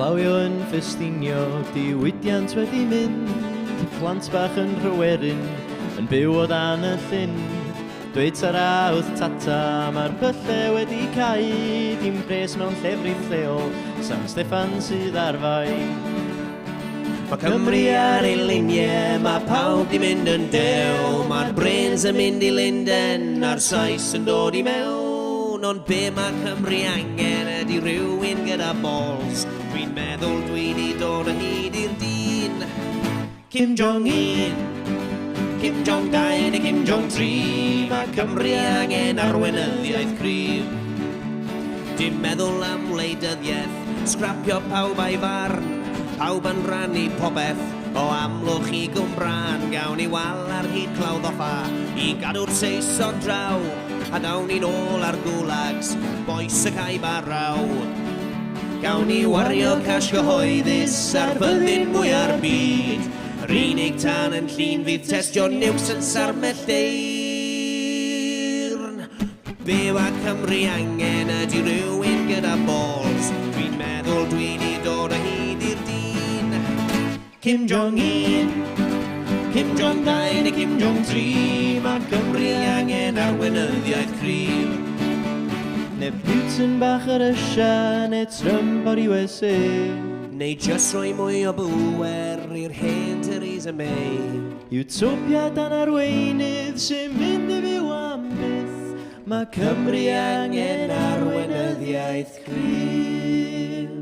Clawio yn ffestinio, diwydiant wedi mynd, plant bach yn Rhyweryn, yn byw o dan y llyn. Dweud tara wrth tata, mae'r pylle wedi cau, dim pres mewn llefrith lleol, San Steffan sydd ar fai. Mae Cymru ar ei luniau, mae pawb di mynd yn dew, mae'r brains yn mynd i Linden, a'r Sais yn dod i mewn. Ond be mae Cymru angen ydi rhywun gyda balls, dwi'n meddwl dwi di dod o hyd i'r dyn. Kim Jong-un, Kim Jong-2 neu Kim Jong-3, mae Cymru angen arweinyddiaeth cryf. Dim meddwl am wleidyddiaeth, scrapio pawb a'i farn, pawb yn rannu popeth, o Amlwch i Gwmbran, gawn ni wal ar hyd clawdd offa, i gadw'r Seis o draw, a dawn ni nôl ar gwlags, boes y caib a raw. Gawn ni wario cash gyhoeddus ar byddin mwyaf byd, yr unig tan yn llun fydd testio niwsans ar Melleirn. Be mae Cymru angen ydi rhywun gyda balls, dwi'n meddwl dwi di dod o hyd i'r dyn. Kim Jong-un, Kim Jong-2 neu Kim Jong-3, mae Cymru angen arweinyddiaeth cryf. Neu Putin bach ar Russia, neu Trump ar USA, neu just rhoi mwy o bŵer i'r hen Theresa May. Utopia dan arweinydd sy'n mynd i fyw am byth, mae Cymru angen arweinyddiaeth cryf.